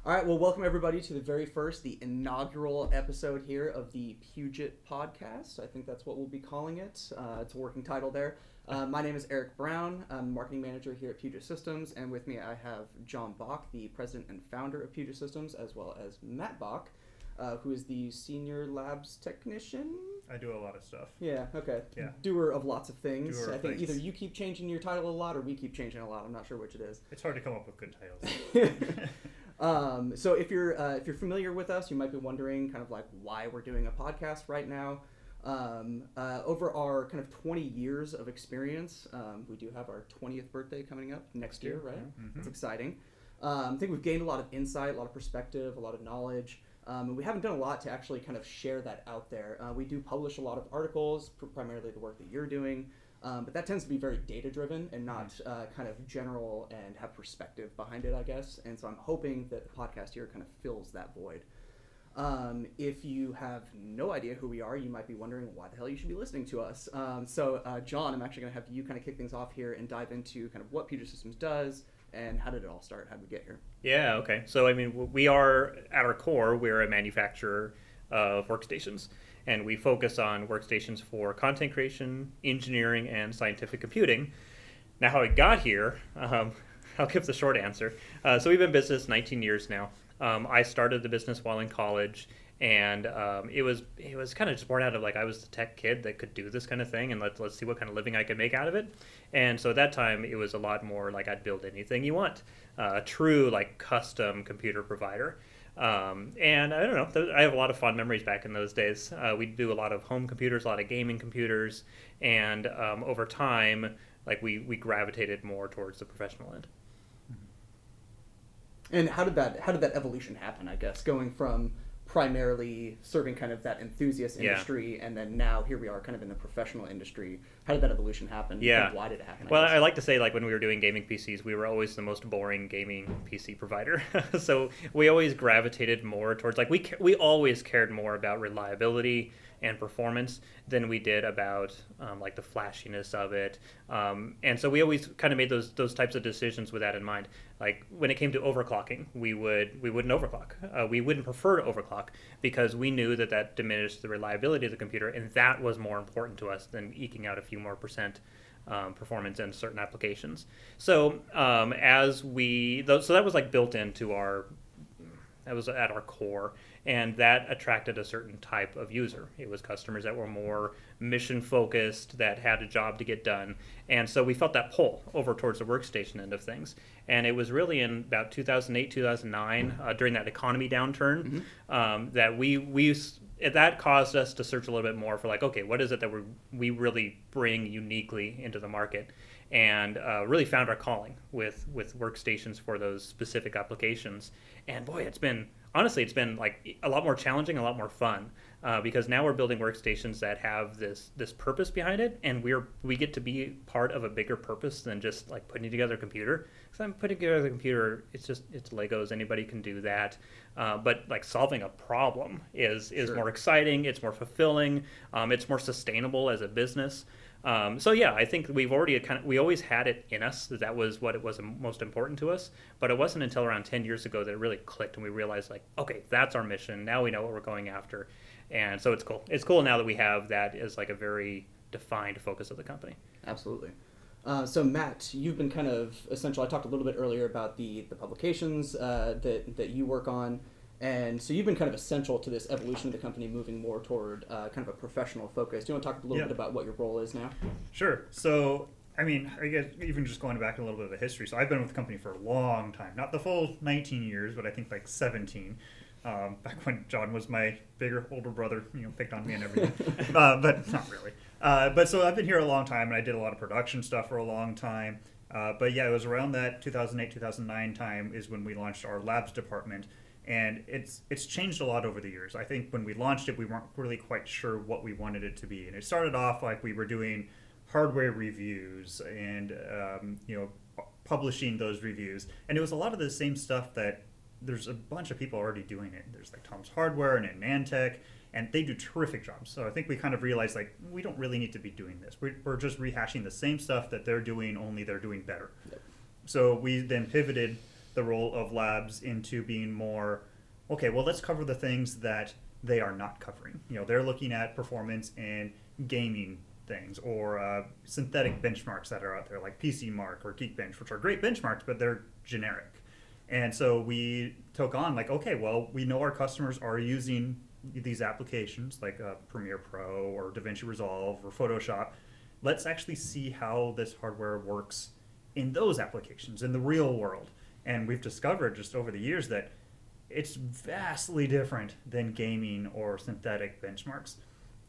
All right, well, welcome everybody to the very first, the inaugural episode here of the Puget Podcast. I think that's what we'll be calling it. It's a working title there. My name is Eric Brown. I'm marketing manager here at Puget Systems, and with me I have John Bach, the president and founder of Puget Systems, as well as Matt Bach, who is the senior labs technician. I do a lot of stuff. Yeah, okay. Yeah. Doer of lots of things. Doer of I think things. either you keep changing your title a lot or we keep changing a lot. I'm not sure which it is. It's hard to come up with good titles. So if you're familiar with us, you might be wondering kind of like why we're doing a podcast right now. Over our kind of 20 years of experience, we do have our 20th birthday coming up next year, right? Mm-hmm. That's exciting. I think we've gained a lot of insight, a lot of perspective, a lot of knowledge. And we haven't done a lot to actually kind of share that out there. We do publish a lot of articles, primarily the work that you're doing. But that tends to be very data-driven and not kind of general and have perspective behind it, I guess. And so I'm hoping that the podcast here kind of fills that void. If you have no idea who we are, you might be wondering why the hell you should be listening to us. So John, I'm actually going to have you kind of kick things off here and dive into kind of what Puget Systems does and how did it all start? How did we get here? Yeah, okay. So, I mean, we are, at our core, we're a manufacturer of workstations. And we focus on workstations for content creation, engineering, and scientific computing. Now, how it got here, I'll give the short answer. So we've been in business 19 years now. I started the business while in college, and it was kind of just born out of like I was the tech kid that could do this kind of thing, and let's see what kind of living I could make out of it. And so at that time, it was a lot more like I'd build anything you want, a true like custom computer provider. And I don't know, I have a lot of fond memories back in those days. We do a lot of home computers, a lot of gaming computers, and over time, like we gravitated more towards the professional end. And how did that evolution happen, I guess, going from primarily serving kind of that enthusiast industry and then now here we are kind of in the professional industry? How did that evolution happen? Yeah. And why did it happen? Well, I like to say like when we were doing gaming PCs, we were always the most boring gaming PC provider. So we always gravitated more towards like we always cared more about reliability and performance than we did about like the flashiness of it. And so we always kind of made those types of decisions with that in mind. Like when it came to overclocking, we wouldn't overclock. We wouldn't prefer to overclock because we knew that diminished the reliability of the computer, and that was more important to us than eking out a few more percent performance in certain applications. So so that was like built into that was at our core, and that attracted a certain type of user. It was customers that were more mission-focused, that had a job to get done. And so we felt that pull over towards the workstation end of things. And it was really in about 2008, 2009, during that economy downturn, that caused us to search a little bit more for like, okay, what is it that we really bring uniquely into the market? And really found our calling with workstations for those specific applications. And boy, it's been like a lot more challenging, a lot more fun, because now we're building workstations that have this purpose behind it, and we get to be part of a bigger purpose than just like putting together a computer. Because I'm putting together a computer, it's Legos, anybody can do that. But like solving a problem is Sure. more exciting, it's more fulfilling, it's more sustainable as a business. So yeah, I think we always had it in us that was what it was most important to us, but it wasn't until around 10 years ago that it really clicked and we realized like, okay, that's our mission. Now we know what we're going after. And so it's cool. It's cool now that we have that as like a very defined focus of the company. Absolutely. So Matt, you've been kind of essential. I talked a little bit earlier about the publications that you work on. And so you've been kind of essential to this evolution of the company moving more toward kind of a professional focus. Do you want to talk a little bit about what your role is now? Sure. So, I mean, I guess even just going back a little bit of the history. So I've been with the company for a long time. Not the full 19 years, but I think like 17. Back when John was my older brother, picked on me and everything. But not really. But so I've been here a long time, and I did a lot of production stuff for a long time. But yeah, it was around that 2008, 2009 time is when we launched our labs department. And it's changed a lot over the years. I think when we launched it, we weren't really quite sure what we wanted it to be. And it started off like we were doing hardware reviews and publishing those reviews. And it was a lot of the same stuff that there's a bunch of people already doing it. There's like Tom's Hardware and Nantech, and they do terrific jobs. So I think we kind of realized like we don't really need to be doing this. We're just rehashing the same stuff that they're doing, only they're doing better. Yep. So we then pivoted the role of labs into being more, okay, well, let's cover the things that they are not covering. They're looking at performance and gaming things, or synthetic benchmarks that are out there, like PC Mark or Geekbench, which are great benchmarks, but they're generic. And so we took on, like, okay, well, we know our customers are using these applications like Premiere Pro or DaVinci Resolve or Photoshop. Let's actually see how this hardware works in those applications, in the real world. And we've discovered just over the years that it's vastly different than gaming or synthetic benchmarks.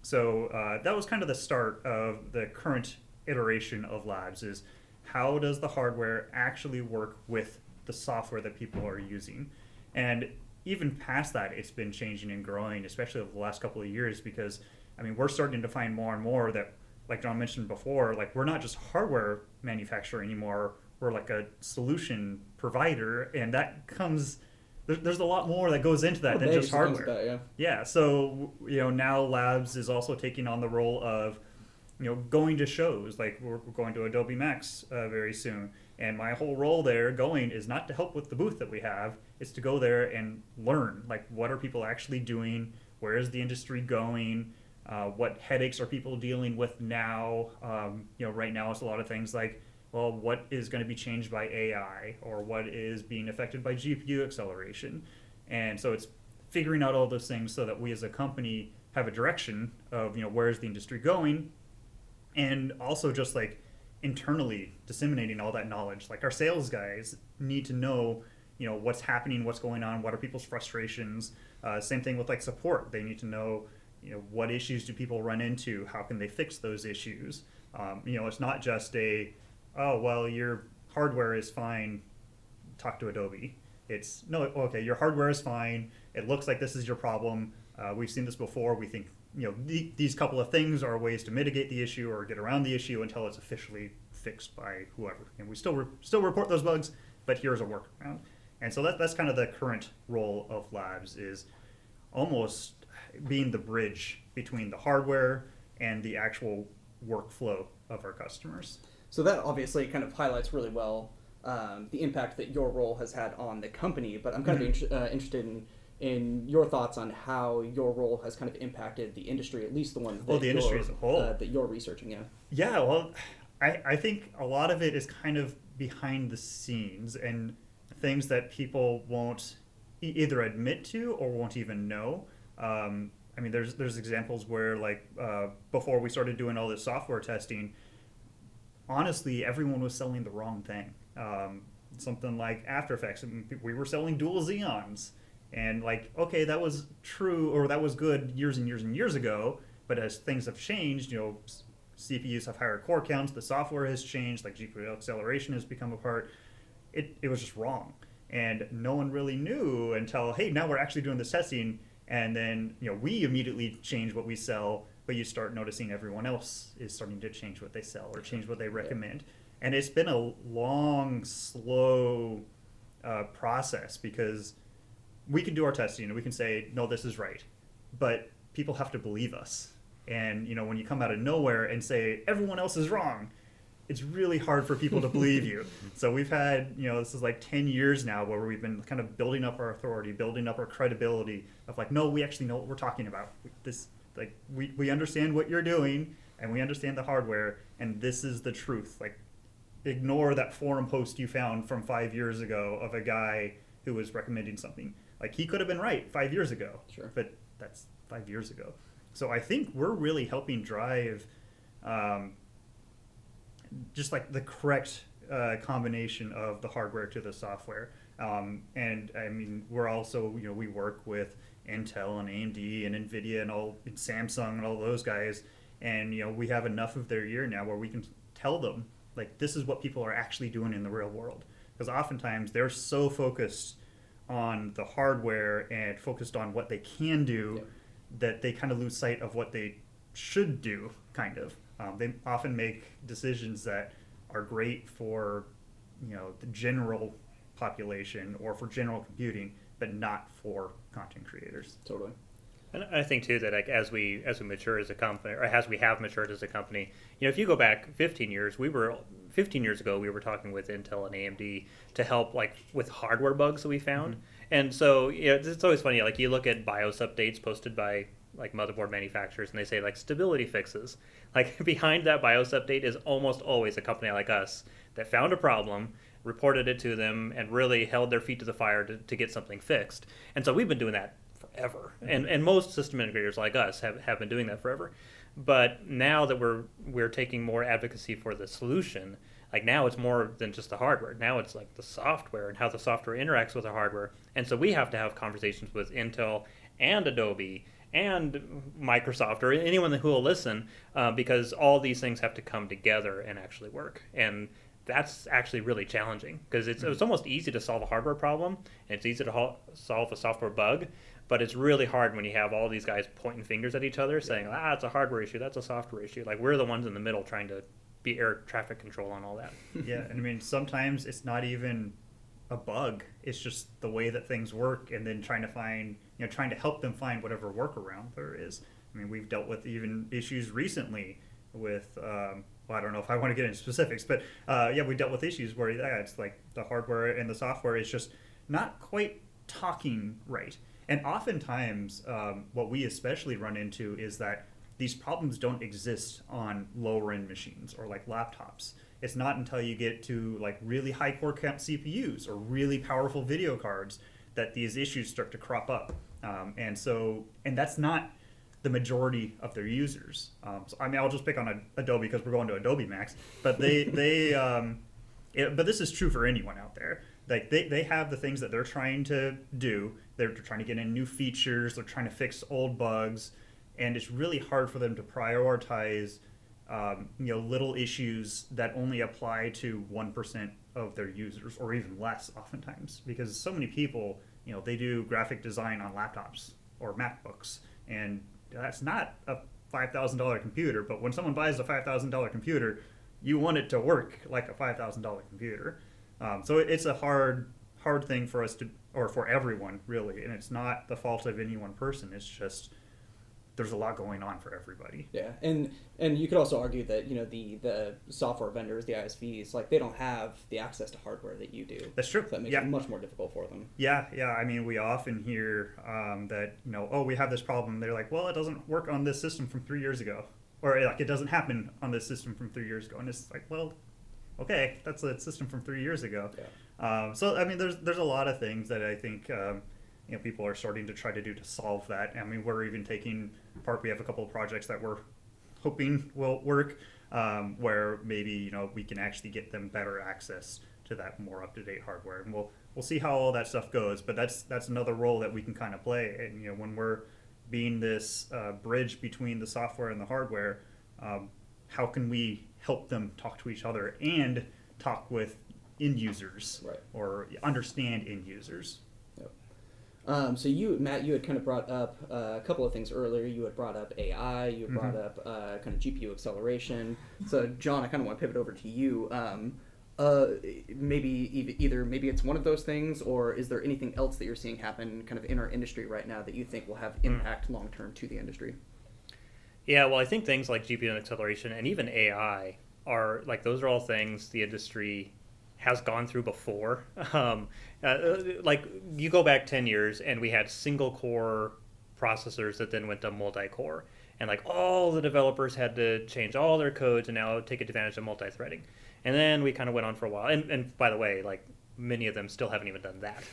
So that was kind of the start of the current iteration of labs, is how does the hardware actually work with the software that people are using? And even past that, it's been changing and growing, especially over the last couple of years, because we're starting to find more and more that, like John mentioned before, like, we're not just hardware manufacturer anymore, we're like a solution provider, and that comes, there's a lot more that goes into that than just hardware. That, yeah, so now Labs is also taking on the role of going to shows. Like, we're going to Adobe Max very soon, and my whole role there going is not to help with the booth that we have, it's to go there and learn, like, what are people actually doing, where is the industry going, what headaches are people dealing with now. Right now it's a lot of things like, well, what is going to be changed by AI, or what is being affected by GPU acceleration. And so it's figuring out all those things so that we as a company have a direction of, where is the industry going, and also just like internally disseminating all that knowledge. Like, our sales guys need to know, what's happening, what's going on, what are people's frustrations. Same thing with like support. They need to know, what issues do people run into? How can they fix those issues? It's not just oh, well, your hardware is fine, talk to Adobe. It's, no, okay, your hardware is fine, it looks like this is your problem, we've seen this before, we think these couple of things are ways to mitigate the issue or get around the issue until it's officially fixed by whoever. And we still report those bugs, but here's a workaround. And so that's kind of the current role of Labs, is almost being the bridge between the hardware and the actual workflow of our customers. So that obviously kind of highlights really well the impact that your role has had on the company, but I'm kind of interested in your thoughts on how your role has kind of impacted the industry, at least the ones that, the industry as a whole. That you're researching. Yeah, well, I think a lot of it is kind of behind the scenes and things that people won't either admit to or won't even know. There's examples where, like, before we started doing all this software testing, honestly, everyone was selling the wrong thing. Something like After Effects, we were selling dual Xeons. And, like, okay, that was true, or that was good years and years and years ago, but as things have changed, CPUs have higher core counts, the software has changed, like GPU acceleration has become a part. It was just wrong. And no one really knew until, hey, now we're actually doing this testing, and then, we immediately change what we sell, but you start noticing everyone else is starting to change what they sell or change what they recommend. And it's been a long, slow process, because we can do our testing and we can say, no, this is right, but people have to believe us. And when you come out of nowhere and say everyone else is wrong, it's really hard for people to believe you. So we've had, this is like 10 years now where we've been kind of building up our authority, building up our credibility of, like, no, we actually know what we're talking about. We understand what you're doing, and we understand the hardware, and this is the truth. Like, ignore that forum post you found from 5 years ago of a guy who was recommending something. Like, he could have been right 5 years ago, sure, but that's 5 years ago. So I think we're really helping drive just like the correct combination of the hardware to the software. And we're also, we work with Intel and AMD and NVIDIA and Samsung and all those guys. And, we have enough of their year now where we can tell them, like, this is what people are actually doing in the real world. Because oftentimes they're so focused on the hardware and focused on what they can do that they kind of lose sight of what they should do, kind of. They often make decisions that are great for, the general population or for general computing, but not for content creators. Totally. And I think too that like as we mature as a company, or as we have matured as a company, if you go back 15 years, 15 years ago we were talking with Intel and AMD to help like with hardware bugs that we found. And so it's always funny, like you look at BIOS updates posted by like motherboard manufacturers, and they say like stability fixes. Like behind that BIOS update is almost always a company like us that found a problem, reported it to them, and really held their feet to the fire to get something fixed. And so we've been doing that forever. And most system integrators like us have been doing that forever. But now that we're taking more advocacy for the solution, like now it's more than just the hardware. Now it's like the software and how the software interacts with the hardware. And so we have to have conversations with Intel and Adobe and Microsoft or anyone who will listen, because all these things have to come together and actually work. And that's actually really challenging because it's almost easy to solve a hardware problem and it's easy to solve a software bug, but it's really hard when you have all these guys pointing fingers at each other saying, it's a hardware issue, that's a software issue. Like we're the ones in the middle trying to be air traffic control on all that. Yeah, and I mean, sometimes it's not even a bug. It's just the way that things work, and then trying to help them find whatever workaround there is. I mean, we've dealt with even issues recently with, I don't know if I want to get into specifics, but we dealt with issues where it's like the hardware and the software is just not quite talking right. And oftentimes, what we especially run into is that these problems don't exist on lower end machines or like laptops. It's not until you get to like really high core count CPUs or really powerful video cards that these issues start to crop up. And that's not the majority of their users. So I mean, I'll just pick on Adobe because we're going to Adobe Max, but but this is true for anyone out there. Like they have the things that they're trying to do. They're trying to get in new features. They're trying to fix old bugs, and it's really hard for them to prioritize little issues that only apply to 1% of their users, or even less oftentimes, because so many people, they do graphic design on laptops or MacBooks, and that's not a $5,000 computer, but when someone buys a $5,000 computer, you want it to work like a $5,000 computer. So it's a hard thing for us to, or for everyone really, and it's not the fault of any one person. It's just there's a lot going on for everybody. Yeah, and you could also argue that the software vendors, the ISVs, like they don't have the access to hardware that you do. That's true. So that makes it much more difficult for them. Yeah. I mean, we often hear that we have this problem. They're like, well, it doesn't work on this system from 3 years ago, or like it doesn't happen on this system from 3 years ago, and it's like, well, okay, that's a system from 3 years ago. Yeah. So I mean, there's a lot of things that I think people are starting to try to do to solve that. I mean, we're even taking part. We have a couple of projects that we're hoping will work, where maybe we can actually get them better access to that more up-to-date hardware, and we'll see how all that stuff goes. But that's another role that we can kind of play. And when we're being this bridge between the software and the hardware, how can we help them talk to each other and talk with end users, right, or understand end users? So Matt, you had kind of brought up a couple of things earlier. You had brought up AI. You had brought up kind of GPU acceleration. So John, I kind of want to pivot over to you. Maybe it's one of those things, or is there anything else that you're seeing happen kind of in our industry right now that you think will have impact long term to the industry? Yeah, well, I think things like GPU acceleration and even AI those are all things the industry has gone through before. Like you go back 10 years and we had single core processors that then went to multi-core, and like all the developers had to change all their codes and now take advantage of multi-threading. And then we kind of went on for a while. And by the way, like many of them still haven't even done that.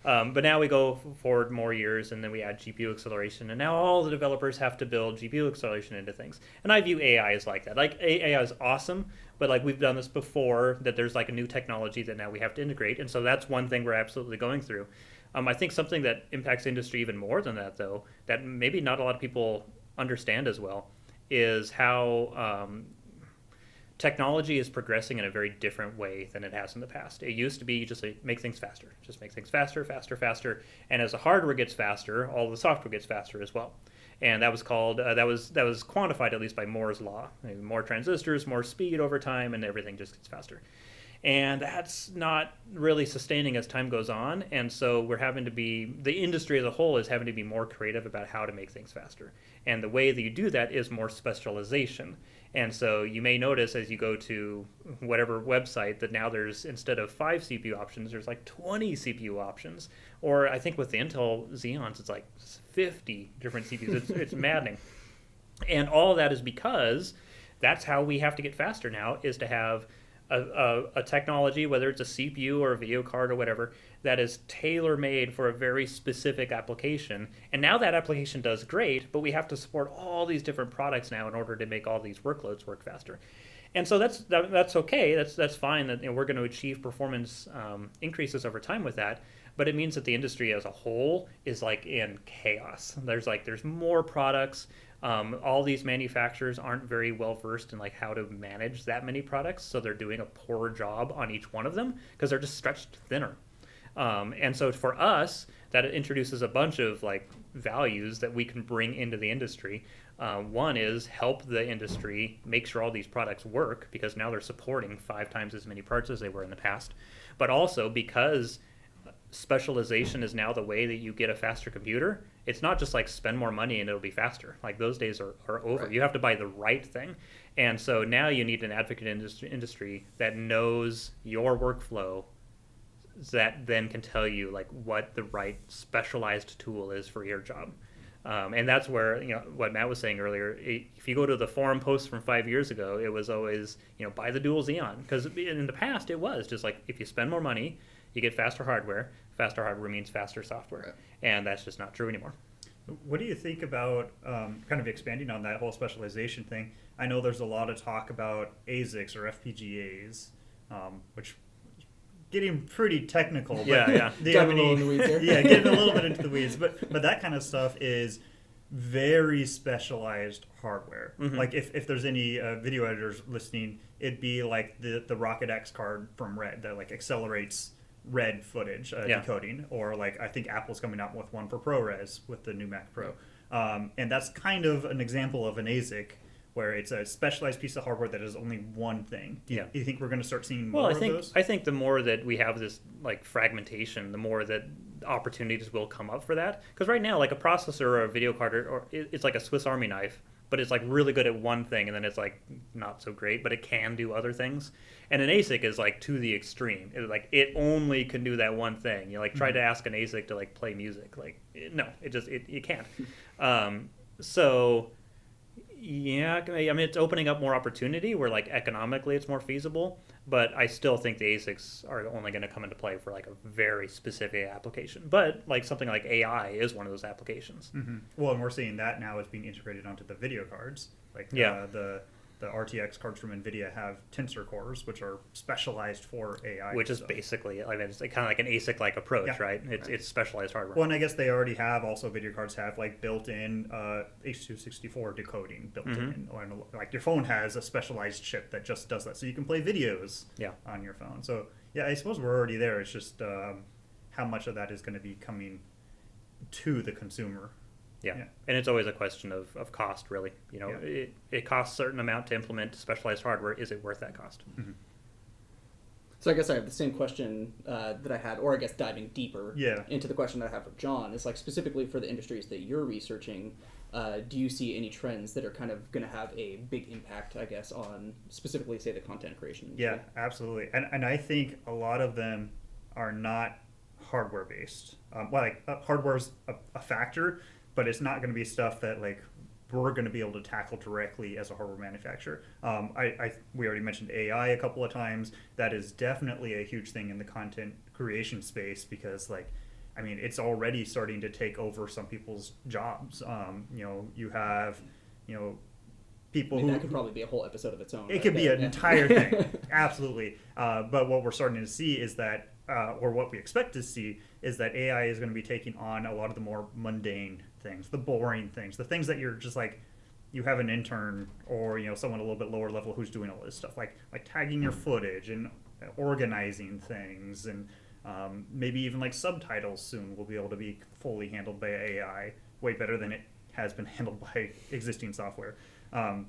But now we go forward more years, and then we add GPU acceleration, and now all the developers have to build GPU acceleration into things. And I view AI as like that. Like AI is awesome, but like we've done this before, that there's like a new technology that now we have to integrate. And so that's one thing we're absolutely going through. I think something that impacts industry even more than that, though, that maybe not a lot of people understand as well, is how technology is progressing in a very different way than it has in the past. It used to be just make things faster, just make things faster. And as the hardware gets faster, all the software gets faster as well. And that was called that was quantified at least by Moore's law. More transistors, more speed over time, and everything just gets faster. And that's not really sustaining as time goes on. And so the industry as a whole is having to be more creative about how to make things faster. And the way that you do that is more specialization. And so you may notice as you go to whatever website that now there's, instead of 5 CPU options, there's like 20 CPU options. Or I think with the Intel Xeons, it's like 50 different CPUs. It's maddening. And all of that is because that's how we have to get faster now, is to have a technology, whether it's a CPU or a video card or whatever, that is tailor-made for a very specific application. And now that application does great, but we have to support all these different products now in order to make all these workloads work faster. And so that's okay. That's fine. That we're going to achieve performance increases over time with that. But it means that the industry as a whole is like in chaos. There's more products. All these manufacturers aren't very well versed in like how to manage that many products, so they're doing a poor job on each one of them because they're just stretched thinner. And so for us, that introduces a bunch of like values that we can bring into the industry. One is help the industry make sure all these products work, because now they're supporting 5 times as many parts as they were in the past. But also because specialization is now the way that you get a faster computer. It's not just like spend more money and it'll be faster. Like those days are over. Right. You have to buy the right thing. And so now you need an advocate industry that knows your workflow, that then can tell you like what the right specialized tool is for your job. And that's where, what Matt was saying earlier, if you go to the forum posts from 5 years ago, it was always, buy the dual Xeon. Because in the past, it was just like, if you spend more money, you get faster hardware. Faster hardware means faster software. Right. And that's just not true anymore. What do you think about kind of expanding on that whole specialization thing? I know there's a lot of talk about ASICs or FPGAs, which getting pretty technical. But yeah. Diving a little in the weeds here. Yeah, getting a little bit into the weeds. But that kind of stuff is very specialized hardware. Mm-hmm. Like if there's any video editors listening, it'd be like the Rocket X card from Red that like accelerates red footage decoding, or like I think Apple's coming out with one for ProRes with the new Mac Pro. And that's kind of an example of an ASIC where it's a specialized piece of hardware that is only one thing. Do you think we're going to start seeing more of those? I think the more that we have this like fragmentation, the more that opportunities will come up for that. Because right now, like a processor or a video card, or it's like a Swiss Army knife, but it's like really good at one thing, and then it's like not so great, but it can do other things. And an ASIC is like to the extreme. It only can do that one thing. You like try to ask an ASIC to like play music, no, it can't. So yeah, I mean it's opening up more opportunity where like economically it's more feasible, but I still think the ASICs are only going to come into play for like a very specific application. But like something like AI is one of those applications. Mm-hmm. Well, and we're seeing that now is being integrated onto the video cards. Like the RTX cards from NVIDIA have tensor cores, which are specialized for AI. Which is basically, I mean, it's kind of like an ASIC-like approach, right? It's specialized hardware. Well, and I guess they already have, also video cards have like built-in H.264 decoding built in. Or like your phone has a specialized chip that just does that. So you can play videos on your phone. So yeah, I suppose we're already there. It's just how much of that is going to be coming to the consumer. Yeah, and it's always a question of cost, really. It costs a certain amount to implement specialized hardware. Is it worth that cost? Mm-hmm. So I guess I have the same question that I had, or I guess diving deeper into the question that I have for John, is like specifically for the industries that you're researching, do you see any trends that are kind of going to have a big impact, I guess, on specifically, say, the content creation industry? Yeah, absolutely. And I think a lot of them are not hardware-based. Hardware's a factor, but it's not going to be stuff that like we're going to be able to tackle directly as a hardware manufacturer. We already mentioned AI a couple of times. That is definitely a huge thing in the content creation space because it's already starting to take over some people's jobs. You have, people who... That could probably be a whole episode of its own. It could be an entire thing. Absolutely. But what we're starting to see is that, or what we expect to see, is that AI is going to be taking on a lot of the more mundane things, the boring things, the things that you're just like, you have an intern or someone a little bit lower level who's doing all this stuff, like tagging your footage and organizing things, and maybe even like subtitles soon will be able to be fully handled by AI, way better than it has been handled by existing software. And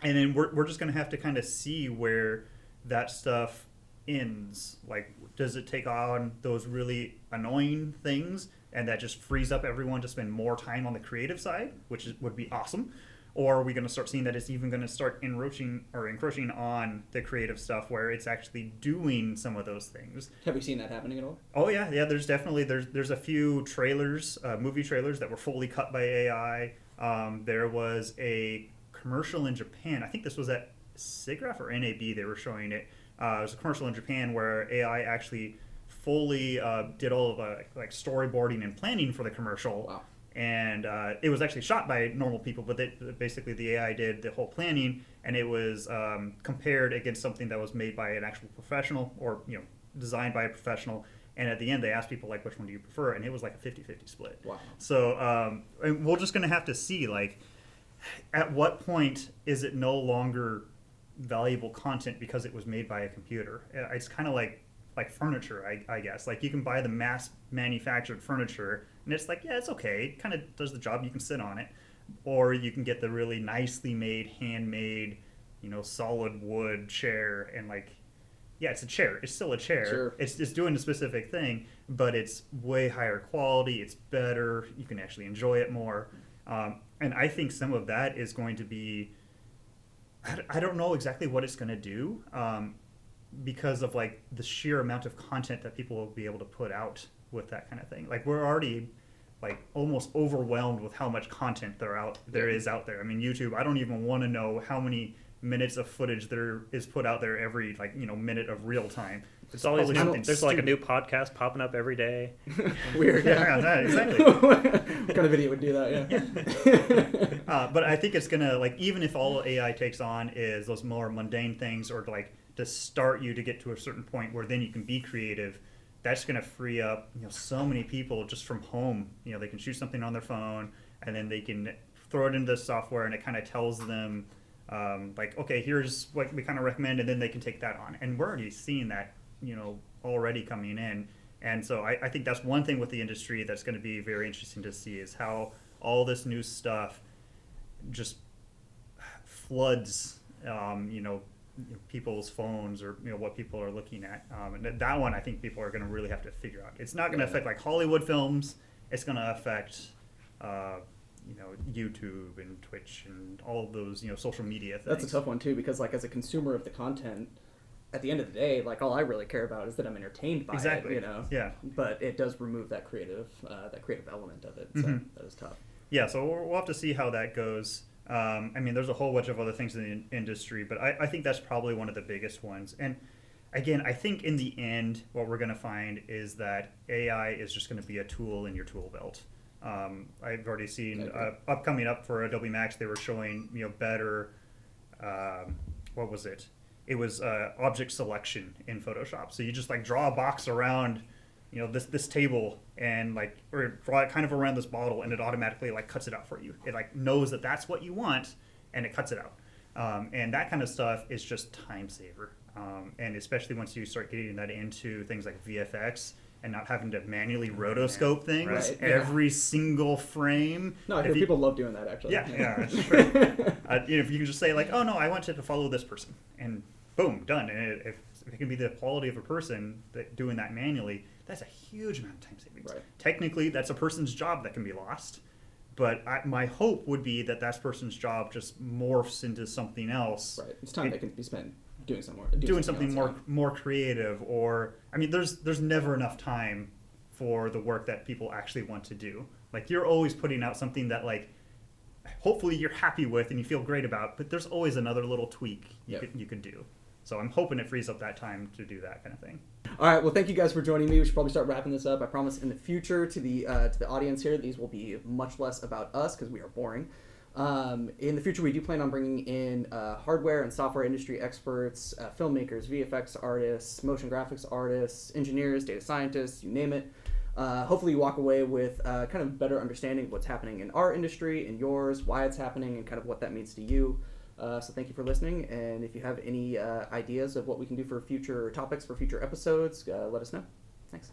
then we're just going to have to kind of see where that stuff ends? Like, does it take on those really annoying things and that just frees up everyone to spend more time on the creative side, would be awesome? Or are we going to start seeing that it's even going to start encroaching on the creative stuff where it's actually doing some of those things? Have we seen that happening at all? Oh yeah. There's definitely there's a few trailers, movie trailers that were fully cut by AI. There was a commercial in Japan. I think this was at SIGGRAPH or NAB. They were showing it. It was a commercial in Japan where AI actually fully did all of like storyboarding and planning for the commercial. Wow. And it was actually shot by normal people, but basically the AI did the whole planning, and it was compared against something that was made by an actual professional, or designed by a professional. And at the end, they asked people, like, which one do you prefer? And it was like a 50-50 split. Wow. So and we're just going to have to see, like, at what point is it no longer valuable content because it was made by a computer? It's kind of like furniture, I guess. Like, you can buy the mass manufactured furniture and it's like, yeah, it's okay, it kind of does the job, you can sit on it. Or you can get the really nicely made, handmade, solid wood chair, and like, yeah, it's a chair, it's still a chair. Sure. It's doing a specific thing, but it's way higher quality, it's better, you can actually enjoy it more. And I think some of that is going to be, I don't know exactly what it's going to do, because of like the sheer amount of content that people will be able to put out with that kind of thing. Like, we're already like almost overwhelmed with how much content there is out there. I mean, YouTube, I don't even want to know how many minutes of footage there is put out there every minute of real time. It's always there's like a new stupid. podcast popping up every day. Weird. Yeah, exactly. What kind of video would do that? Yeah. But I think it's gonna, like, even if all AI takes on is those more mundane things, or like to start you to get to a certain point where then you can be creative, that's gonna free up so many people just from home. They can shoot something on their phone and then they can throw it into the software and it kind of tells them like, okay, here's what we kind of recommend, and then they can take that on. And we're already seeing that already coming in. And so I think that's one thing with the industry that's going to be very interesting to see, is how all this new stuff just floods people's phones, or what people are looking at. And that one, I think people are going to really have to figure out. It's not going to affect like Hollywood films. It's going to affect YouTube and Twitch and all of those social media things. That's a tough one too, because like as a consumer of the content, at the end of the day, like all I really care about is that I'm entertained by exactly. it. Yeah. But it does remove that creative element of it. So that is tough. Yeah. So we'll have to see how that goes. I mean, there's a whole bunch of other things in the industry, but I think that's probably one of the biggest ones. And again, I think in the end, what we're going to find is that AI is just going to be a tool in your tool belt. I've already seen coming up for Adobe Max, they were showing better. What was it? It was object selection in Photoshop. So you just like draw a box around, this table, and or draw it kind of around this bottle, and it automatically like cuts it out for you. It like knows that that's what you want, and it cuts it out. And that kind of stuff is just time saver. And especially once you start getting that into things like VFX, and not having to manually rotoscope things every single frame. No, I hear people love doing that, actually. Yeah, it's true. If you can just say like, oh no, I want it to follow this person, and boom, done. And if it can be the quality of a person doing that manually, that's a huge amount of time savings. Right. Technically, that's a person's job that can be lost, but my hope would be that person's job just morphs into something else. Right. It's time that can be spent doing something more creative. Or I mean, there's never enough time for the work that people actually want to do. Like, you're always putting out something that like hopefully you're happy with and you feel great about, but there's always another little tweak you could do. So I'm hoping it frees up that time to do that kind of thing. All right, well, thank you guys for joining me. We should probably start wrapping this up. I promise in the future to the audience here, these will be much less about us because we are boring. In the future, we do plan on bringing in hardware and software industry experts, filmmakers, VFX artists, motion graphics artists, engineers, data scientists, you name it. Hopefully you walk away with kind of better understanding of what's happening in our industry, in yours, why it's happening, and kind of what that means to you. So thank you for listening, and if you have any ideas of what we can do for future topics, for future episodes, let us know. Thanks.